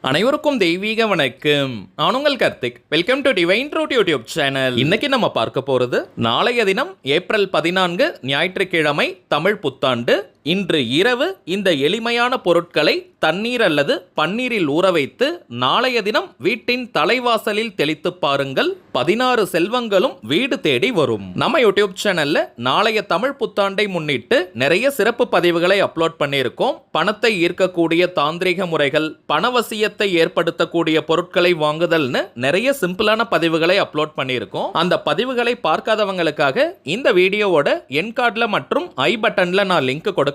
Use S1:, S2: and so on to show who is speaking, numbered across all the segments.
S1: அனைவருக்கும் தெய்வீக வணக்கம். நான் உங்கள் Karthik. Welcome to divine truth YouTube channel. இன்னைக்கு நம்ம பார்க்க போறது நாளைய தினம் ஏப்ரல் 14 ஞாயிற்றுக்கிழமை தமிழ் புத்தாண்டு. இன்று இரவு இந்த எளிமையான பொருட்களை தண்ணீர் அல்லது பன்னீரில் ஊற வைத்து நாளைய தினம் வீட்டின் தலைவாசலில் தெளித்து பாருங்கள். 16 செல்வங்களும் வீடு தேடி வரும். நம்ம யூடியூப் சேனல்ல நாளைய தமிழ் புத்தாண்டை முன்னிட்டு நிறைய சிறப்பு பதிவுகளை அப்லோட் பண்ணியிருக்கோம். பணத்தை ஈர்க்கக்கூடிய தாந்திரிக முறைகள், பணவசியத்தை ஏற்படுத்தக்கூடிய பொருட்களை வாங்குதல்னு நிறைய சிம்பிளான பதிவுகளை அப்லோட் பண்ணியிருக்கோம். அந்த பதிவுகளை பார்க்காதவங்களுக்காக இந்த வீடியோவோட என் கார்டுல மற்றும் ஐ பட்டன்ல நான் லிங்க் கொடுக்கிறேன்.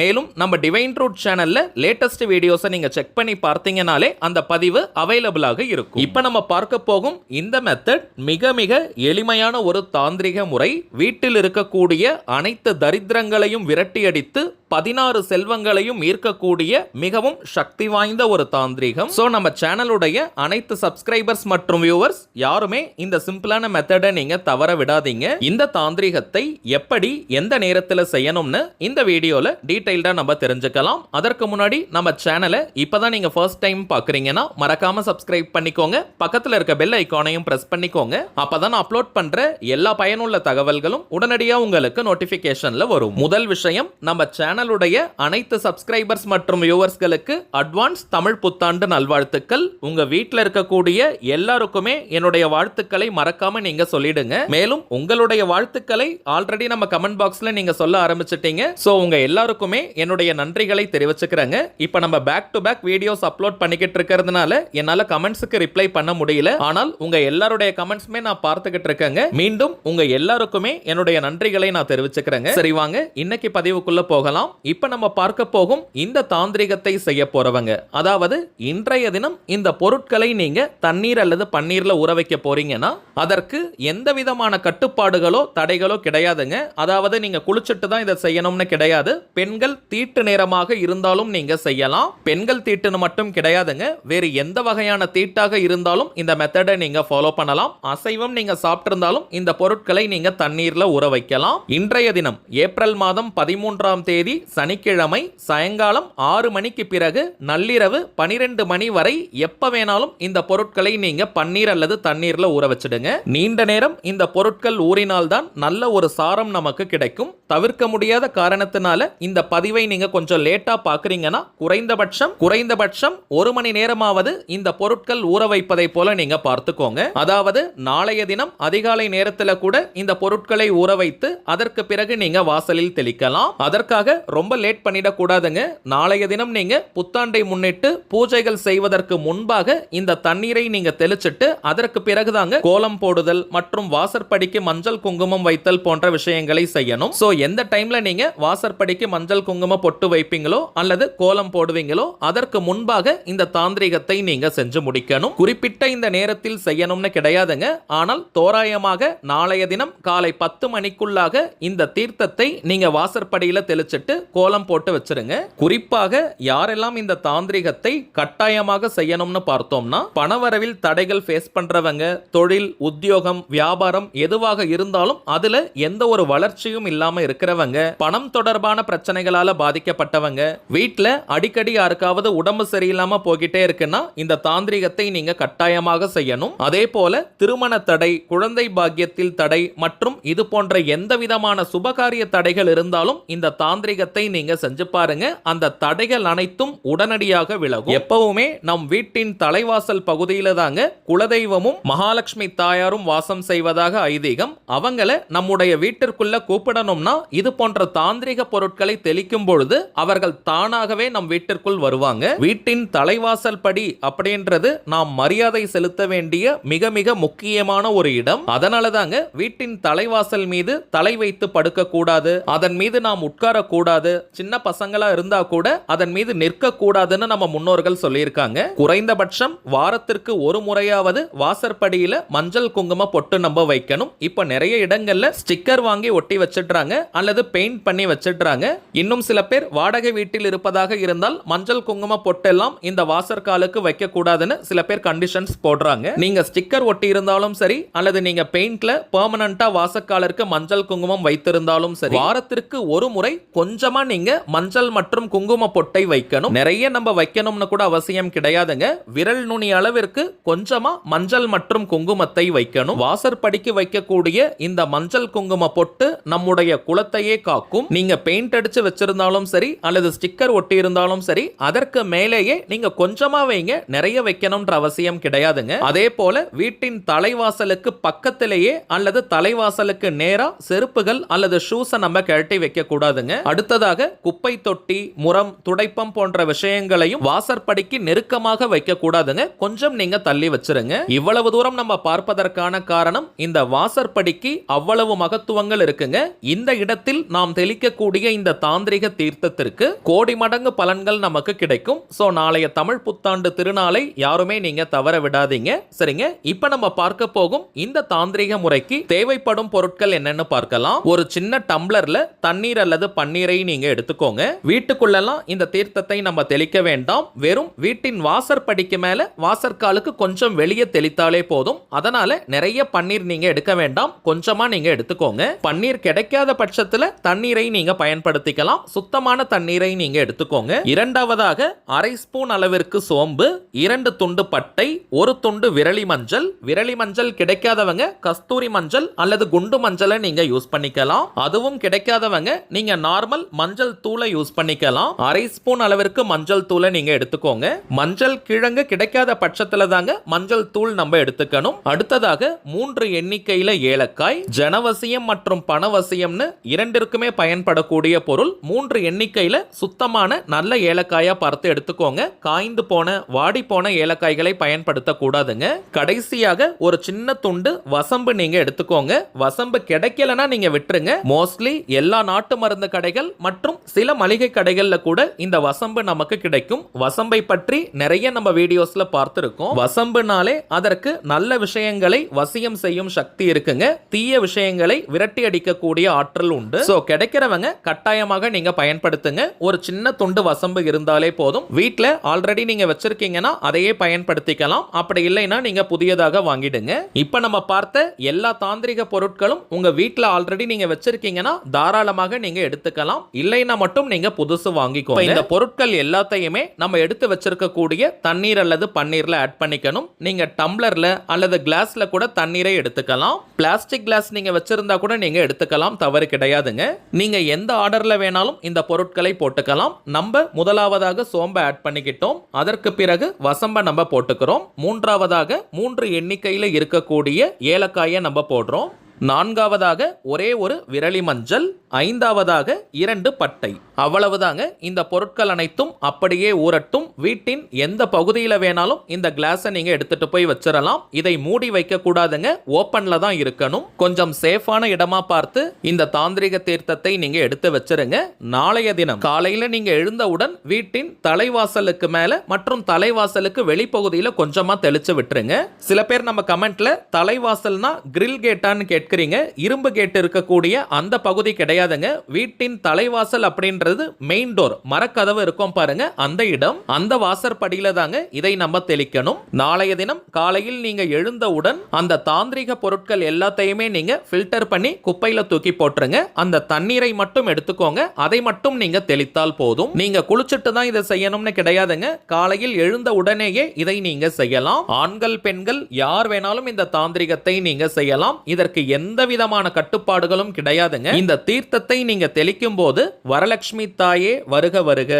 S1: மேலும் நம்ம டிவைன் ட்ரூத் சேனல்ல லேட்டஸ்ட் வீடியோஸை நீங்க செக் பண்ணி பார்த்தீங்கனாலே அந்த பதிவு அவைலபிளாக இருக்கும். இப்போ நம்ம பார்க்க போகும் இந்த மெத்தட் மிக மிக எளிமையான ஒரு தாந்திரிக முறை. வீட்டில் இருக்கக்கூடிய அனைத்து தரித்திரங்களையும் விரட்டி அடித்து 16 செல்வங்களையும் ஈர்க்கக்கூடிய மிகவும் சக்தி வாய்ந்த ஒரு தாந்திரிகம். சோ நம்ம சேனலுடைய அனைத்து சப்ஸ்கிரைபர்ஸ் மற்றும் வியூவர்ஸ் யாருமே இந்த சிம்பிளான மெத்தடை நீங்க தவற விடாதீங்க. இந்த தாந்திரிகத்தை எப்படி எந்த நேரத்தில் செய்யணும்னு இந்த வீடியோல டீடைல்டா நம்ம தெரிஞ்சுக்கலாம். அதற்கு முன்னாடி நம்ம சேனலை இப்பதான் நீங்க ஃபர்ஸ்ட் டைம் பாக்குறீங்கன்னா மறக்காம சப்ஸ்கிரைப் பண்ணிக்கோங்க. பக்கத்துல இருக்க பெல் ஐகானையும் பிரஸ் பண்ணிக்கோங்க. அப்பதான் அப்லோட் பண்ற எல்லா பயனுள்ள தகவல்களும் உடனடியா உங்களுக்கு நோட்டிபிகேஷன்ல வரும். முதல் விஷயம், நம்ம சேனலுடைய அனைத்து சப்ஸ்கிரைபர்ஸ் மற்றும் வியூவர்ஸ்களுக்கு அட்வான்ஸ் தமிழ் புத்தாண்டு நல்வாழ்த்துக்கள். உங்க வீட்டில் இருக்கக்கூடிய எல்லாருக்குமே என்னுடைய வாழ்த்துக்களை மறக்காம நீங்க சொல்லிடுங்க. மேலும் உங்களுடைய வாழ்த்துக்களை ஆல்ரெடி நம்ம கமெண்ட் பாக்ஸ்ல நீங்க சொல்ல ஆரம்பிச்சிட்டீங்க. சோ உங்க எல்லாருக்குமே என்னுடைய நன்றிகளை தெரிவிச்சுக்கிறேங்க. இப்போ நம்ம back to back videos upload பண்ணிக்கிட்டு இருக்கிறதுனால என்னால கமெண்ட்ஸ்க்கு ரிப்ளை பண்ண முடியல. ஆனால் உங்க எல்லாருடைய கமெண்ட்ஸ்மே நான் பார்த்துக்கிட்டு இருக்கேங்க. மீண்டும் உங்க எல்லாருக்குமே என்னுடைய நன்றிகளை நான் தெரிவிச்சுக்கிறேங்க. சரி, வாங்க இன்னைக்கு பதிவுக்குள்ள போகலாம். இப்ப நம்ம பார்க்க போகும் இந்த தாந்திரிகத்தை செய்ய போறவங்க, அதாவது இன்றைய தினம் இந்த பொருட்களை நீங்க தண்ணீர் அல்லது பன்னீர்ல ஊற வைக்க போறீங்கன்னா அதற்கு எந்த விதமான கட்டுப்பாடுகளோ தடைகளோ கிடையாதுங்க. அதாவது நீங்க குளிச்சுட்டு தான் இதை செய்யணும்னு கிடையாது. பெண்கள் தீட்டு நேரமாக இருந்தாலும் நீங்க செய்யலாம். பெண்கள் தீட்டுன்னு மட்டும் கிடையாதுங்க, வேறு எந்த வகையான தீட்டாக இருந்தாலும் இந்த மெத்தடை நீங்க ஃபாலோ பண்ணலாம். அசைவம் நீங்க சாப்பிட்டிருந்தாலும் இந்த பொருட்களை நீங்க தண்ணீர்ல ஊற வைக்கலாம். இன்றைய தினம் ஏப்ரல் மாதம் 13ஆம் தேதி சனிக்கிழமை சாயங்காலம் 6 மணிக்கு பிறகு நள்ளிரவு 12 மணி வரை எப்ப வேணாலும் இந்த பொருட்களை நீங்க பன்னீர் அல்லது தண்ணீர்ல ஊற வச்சிடுங்க. நீண்ட நேரம் இந்த பொருட்கள் ஊறினால்தான் நல்ல ஒரு சாரம் நமக்கு கிடைக்கும். தவிர்க்க முடியாத காரணத்தினால இந்த பதிவை நீங்க கொஞ்சம் லேட்டா பாக்குறீங்கன்னா குறைந்தபட்சம் 1 மணி நேரமாவது இந்த பொருட்கள் ஊற வைப்பதை போல நீங்க பார்த்துக்கோங்க. அதாவது நாளைய தினம் அதிகாலை நேரத்தில் கூட இந்த பொருட்களை ஊற வைத்து அதற்கு பிறகு நீங்க வாசலில் தெளிக்கலாம். அதற்காக ரொம்ப லேட் பண்ணிட கூடாதுங்க. நாளைய தினம் நீங்க புத்தாண்டை முன்னிட்டு பூஜைகள் செய்வதற்கு முன்பாக இந்த தண்ணீரை நீங்க தெளிச்சிட்டு அதற்கு பிறகுதாங்க கோலம் போடுதல் மற்றும் வாசற்படிக்கு மஞ்சள் குங்குமம் வைத்தல் போன்ற விஷயங்களை செய்யணும். சோ எந்த டைம்ல நீங்க வாசற்படிக்கு மஞ்சள் குங்குமம் பொட்டு வைப்பீங்களோ அல்லது கோலம் போடுவீங்களோ அதற்கு முன்பாக இந்த தாந்திரிகத்தை நீங்க செஞ்சு முடிக்கணும். குறிப்பிட்ட இந்த நேரத்தில் செய்யணும்னு கிடையாதுங்க. ஆனால் தோராயமாக நாளைய தினம் காலை 10 மணிக்குள்ளாக இந்த தீர்த்தத்தை நீங்க வாசற்படியில தெளிச்சிட்டு கோலம் போட்டு வச்சிருங்க. குறிப்பாக யாரெல்லாம் இந்த தாந்திரிகத்தை கட்டாயமாக செய்யணும்னு பார்த்தோம்னா, பணவரவில் தடைகள் ஃபேஸ் பண்றவங்க, தொழில், உத்தியோகம், வியாபாரம் எதுவாக இருந்தாலும் அதுல எந்த ஒரு வளர்ச்சியும் இல்லாம இருக்கிறவங்க, பணம் தொடர்பான பிரச்சனைகளால பாதிக்கப்பட்டவங்க, வீட்டுல அடிக்கடி யாருக்காவது உடம்பு சரியில்லாம போகிட்டே இருக்குன்னா இந்த தாந்திரிகத்தை நீங்க கட்டாயமாக செய்யணும். அதே போல திருமண தடை, குழந்தை பாக்கியத்தில் தடை மற்றும் இது போன்ற எந்த விதமான சுபகாரிய தடைகள் இருந்தாலும் இந்த தாந்திரிகத்தை நீங்க செஞ்சு பாருங்க. அந்த தடைகள் அனைத்தும் உடனடியாக விலகும். எப்பவுமே நம் வீட்டின் தலைவாசல் பகுதியில தாங்க குலதெய்வமும் மகாலட்சுமி தாயாரும் வாசம் செய்வதாக ஐதீகம். அவங்கள நம்முடைய வீட்டிற்குள்ள கூப்பிடணும்னா இது போன்ற தாந்திரிக பொருட்களை தெளிக்கும் பொழுது அவர்கள் தானாகவே நம் வீட்டிற்குள் வருவாங்க. வீட்டின் தலைவாசல் படி அப்படின்றது நாம் மரியாதை செலுத்த வேண்டிய மிக மிக முக்கியமான ஒரு இடம். அதனால தாங்க வீட்டின் தலைவாசல் மீது தலை வைத்து படுக்க கூடாது, அதன் மீது நாம் உட்கார கூடாது. சின்ன பசங்களா இருந்தா கூட அதன் மீது நிற்க கூடாதுன்னு நம்ம முன்னோர்கள் சொல்லியிருக்காங்க. குறைந்தபட்சம் வாரத்திற்கு ஒரு முறையாவது வாசற்படியில மஞ்சள் குங்கும பொட்டு நம்ம வைக்கணும். இப்ப நிறைய இடங்கள்ல ஸ்டிக்கர் வாங்கி ஒட்டி வச்சிடுறாங்க அல்லது பெயிண்ட் பண்ணி வச்சிடுறாங்க. சொல்றாங்க. இன்னும் சில பேர் வாடகை வீட்டில் இருப்பதாக இருந்தால் மஞ்சள் குங்கும பொட்டெல்லாம் இந்த வாசற்காலுக்கு வைக்க கூடாதுன்னு சில பேர் கண்டிஷன்ஸ் போடுறாங்க. நீங்க ஸ்டிக்கர் ஒட்டி இருந்தாலும் சரி அல்லது நீங்க பெயிண்ட்ல பெர்மனண்டா வாசற்காலருக்கு மஞ்சள் குங்குமம் வைத்திருந்தாலும் சரி, வாரத்திற்கு ஒரு முறை கொஞ்சமா நீங்க மஞ்சள் மற்றும் குங்கும பொட்டை வைக்கணும். நிறைய நம்ம வைக்கணும்னு கூட அவசியம் கிடையாதுங்க. விரல் நுனி அளவிற்கு கொஞ்சமா மஞ்சள் மற்றும் குங்குமத்தை வைக்கணும். வாசற்படிக்கு வைக்கக்கூடிய இந்த மஞ்சள் குங்கும பொட்டு நம்முடைய குலத்தையே காக்கும். நீங்க பெயிண்ட் அடிச்சு வச்சிருந்தாலும் சரி அல்லது ஸ்டிக்கர் ஒட்டி இருந்தாலும் சரி, அதற்கு மேலேயே நீங்க கொஞ்சமா வைங்க, நிறைய வைக்கணும்ன்ற அவசியம் கிடையாதுங்க. அதே போல வீட்டின் தலைவாசலுக்கு பக்கத்திலேயே அல்லது தலைவாசலுக்கு நேரா செருப்புகள் அல்லது ஷூஸை நம்ம கழட்டி வைக்க கூடாதுங்க. அடுத்ததாக குப்பை தொட்டி, முறம், துடைப்பம் போன்ற விஷயங்களையும் வாசற்படிக்கு நெருக்கமாக வைக்க கூடாதுங்க. கொஞ்சம் நீங்க தள்ளி வச்சிருங்க. இவ்வளவு தூரம் நம்ம பார்ப்பதற்கான காரணம், இந்த வாசற்படிக்கு அவ்வளவு மகத்துவங்கள் இருக்குங்க. இந்த இடத்தில் நாம் தெளிக்கக்கூடிய இந்த தாந்திரிக தீர்த்தத்திற்கு கோடி மடங்கு பலன்கள் நமக்கு கிடைக்கும். சோ நாளைய தமிழ் புத்தாண்டு திருநாளை யாருமே நீங்க தவற விடாதீங்க. சரிங்க, இப்ப நம்ம பார்க்க போகும் இந்த தாந்திரிக முறைக்கு தேவைப்படும் பொருட்கள் என்னன்னு பார்க்கலாம். ஒரு சின்ன டம்ளர்ல தண்ணீர் அல்லது பன்னீரை நீங்க எடுத்துக்கோங்க. வீட்டுக்குள்ளெல்லாம் இந்த தீர்த்தத்தை நம்ம தெளிக்க வேண்டாம். வெறும் வீட்டின் வாசற்படிக்கு மேல வாசற்காலுக்கு கொஞ்சம் வெளியே தெளித்தாலே போதும். அதனால நிறைய பன்னீர் நீங்க எடுக்க வேண்டாம், கொஞ்சமா நீங்க எடுத்துக்கோங்க. பன்னீர் கிடைக்காத பட்சத்துல தண்ணீரை நீங்க பயன்படுத்திக்கலாம். சுத்தமான தண்ணீரை நீங்க எடுத்துக்கோங்க. இரண்டாவதாக அரை ஸ்பூன் அளவிற்கு சோம்பு, 2 துண்டு பட்டை, 1 துண்டு விரலி மஞ்சள். விரலி மஞ்சள் கிடைக்காதவங்க கஸ்தூரி மஞ்சள் அல்லது குண்டு மஞ்சளை நீங்க யூஸ் பண்ணிக்கலாம். அதுவும் கிடைக்காதவங்க நீங்க நார்மல் மஞ்சள் தூளை யூஸ் பண்ணிக்கலாம். அரை ஸ்பூன் அளவிற்கு மஞ்சள் தூளை நீங்க எடுத்துக்கோங்க. மஞ்சள் கிழங்கு கிடைக்காத பட்சத்துல தாங்க மஞ்சள் தூள் நம்ம எடுத்துக்கணும். அடுத்ததாக 3 எண்ணிக்கையில ஏலக்காய். ஜனவசியம் மற்றும் பணவசியம்னு இரண்டிற்குமே பயன்படக்கூடிய பொருள். 3 எண்ணிக்கையில சுத்தமான நல்ல ஏலக்காயா பார்த்து எடுத்துக்கோங்க. காய்ந்து போன வாடி போன ஏலக்காய்களை பயன்படுத்த கூடாதுங்க. கடைசியாக ஒரு சின்ன துண்டு வசம்பு நீங்க எடுத்துக்கோங்க. வசம்பு கிடைக்கலனா நீங்க விட்டுருங்க. மோஸ்ட்லி எல்லா நாட்டு மருந்து கடைகள் மற்றும் சில மளிகை கடைகள்ல கூட இந்த வசம்பு நமக்கு கிடைக்கும். வசம்பை பற்றி நிறைய நம்ம வீடியோஸ்ல பார்த்திருக்கோம். வசம்புனாலே அதற்கு நல்ல விஷயங்களை வசியம் செய்யும் சக்தி இருக்குங்க. தீய விஷயங்களை விரட்டி அடிக்கக்கூடிய ஆற்றல் உண்டு. சோ கிடைக்கிறவங்க கட்டாயமாக நீங்க பயன்படுத்துங்க. ஒரு சின்ன துண்டு வசம்பு இருந்தாலே போதும். வீட்ல ஆல்ரெடி நீங்க வச்சிருக்கீங்கன்னா அதையே பயன்படுத்திக்கலாம். அப்படி இல்லைன்னா நீங்க புதியதாக வாங்கிடுங்க. இப்ப நம்ம பார்த்த எல்லா தாந்திரிக பொருட்களும் உங்க வீட்ல ஆல்ரெடி நீங்க வச்சிருக்கீங்கன்னா தாராளமாக நீங்க எடுத்துக்கலாம். இல்லைன்னா மட்டும் நீங்க புதுசு வாங்கிக்கோங்க. இந்த பொருட்கள் எல்லாத்தையுமே நம்ம எடுத்து வச்சிருக்கக்கூடிய தண்ணீர் அல்லது பன்னீர்ல ஆட் பண்ணிக்கணும். நீங்க டம்ளர்ல அல்லது கிளாஸ்ல கூட தண்ணீரை எடுத்துக்கலாம். பிளாஸ்டிக் கிளாஸ் நீங்க வச்சிருந்தா கூட நீங்க எடுத்துக்கலாம், தவறு கிடையாதுங்க. நீங்க எந்த ஆர்டர்ல வேணாலும் இந்த பொருட்களை போட்டுக்கலாம். நம்ம முதலாவதாக சோம்பை ஆட் பண்ணிக்கிட்டோம். அதற்கு பிறகு வசம்ப நம்ம போட்டுக்கிறோம். மூன்றாவதாக 3 எண்ணிக்கையில இருக்கக்கூடிய ஏலக்காயை நம்ம போடுறோம். நான்காவதாக ஒரே ஒரு விரலி மஞ்சள். ஐந்தாவதாக 2 பட்டை. அவ்வளவுதாங்க. இந்த பொருட்கள் அனைத்தும் அப்படியே ஊறட்டும். வீட்டின் எந்த பகுதியில் வேணாலும் இந்த கிளாஸை நீங்க எடுத்துட்டு போய் வச்சிடலாம். இதை மூடி வைக்க கூடாதுங்க, ஓப்பன்ல தான் இருக்கணும். கொஞ்சம் சேஃபான இடமா பார்த்து இந்த தாந்திரிக தீர்த்தத்தை நீங்க எடுத்து வச்சிருங்க. நாளைய தினம் காலையில நீங்க எழுந்தவுடன் வீட்டின் தலைவாசலுக்கு மேல மற்றும் தலைவாசலுக்கு வெளிப்பகுதியில் கொஞ்சமா தெளிச்சு விட்டுருங்க. சில பேர் நம்ம கமெண்ட்ல தலைவாசல்னா கிரில் கேட்டான்னு கேட்கிறீங்க. இரும்பு கேட் இருக்கக்கூடிய அந்த பகுதி கிடையாதுங்க. வீட்டின் தலைவாசல் அப்படின்றது மெயின் டோர், மரக்கதவு இருக்கும் பாருங்க, அந்த இடம். அந்த வாசற்படியில தாங்க இதை நம்ம தெளிக்கணும். நாளைய தினம் காலையில் நீங்க எழுந்தவுடன் அந்த தாந்திரிக பொருட்கள் எல்லாத்தையுமே நீங்க ஃபில்டர் பண்ணி குப்பையில தூக்கி போட்டுருங்க. அந்த தண்ணீரை மட்டும் எடுத்துக்கோங்க. அதை மட்டும் நீங்க தெளித்தால் போதும். நீங்க குளிச்சுட்டு தான் இதை செய்யணும்னு கிடையாதுங்க. காலையில் எழுந்த உடனேயே இதை நீங்க செய்யலாம். ஆண்கள் பெண்கள் யார் வேணாலும் இந்த தாந்திரிகத்தை நீங்க செய்யலாம். இதற்கு எந்த விதமான கட்டுப்பாடுகளும் கிடையாதுங்க. இந்த தீர்த்தத்தை நீங்க தெளிக்கும் போது வரலட்சுமி தாயே வருக வருக,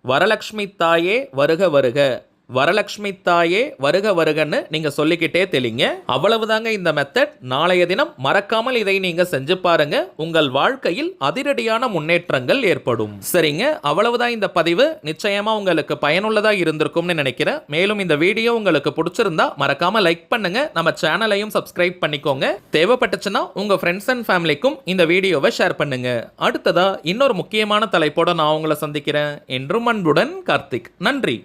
S1: வரலட்சுமி தாயே வருக வருக, வரலட்சுமி தாயே வருக வருகன்னு நீங்க சொல்லிக்கிட்டே தெளிங்க. அவ்வளவுதாங்க இந்த மெத்தட். நாளைய தினம் மறக்காமல் இதை நீங்க செஞ்சு பாருங்க. உங்கள் வாழ்க்கையில் அதிரடியான முன்னேற்றங்கள் ஏற்படும். சரிங்க, அவ்வளவுதான் இந்த பதிவு. நிச்சயமா உங்களுக்கு பயனுள்ளதா இருந்திருக்கும்னு நினைக்கிறேன். மேலும் இந்த வீடியோ உங்களுக்கு பிடிச்சிருந்தா மறக்காம லைக் பண்ணுங்க. நம்ம சேனலையும் சப்ஸ்கிரைப் பண்ணிக்கோங்க. தேவைப்பட்டுச்சுன்னா உங்க ஃப்ரெண்ட்ஸ் அண்ட் ஃபேமிலிக்கும் இந்த வீடியோவை ஷேர் பண்ணுங்க. அடுத்ததா இன்னொரு முக்கியமான தலைப்போட நான் உங்களை சந்திக்கிறேன். என்றும் அன்புடன் கார்த்திக். நன்றி.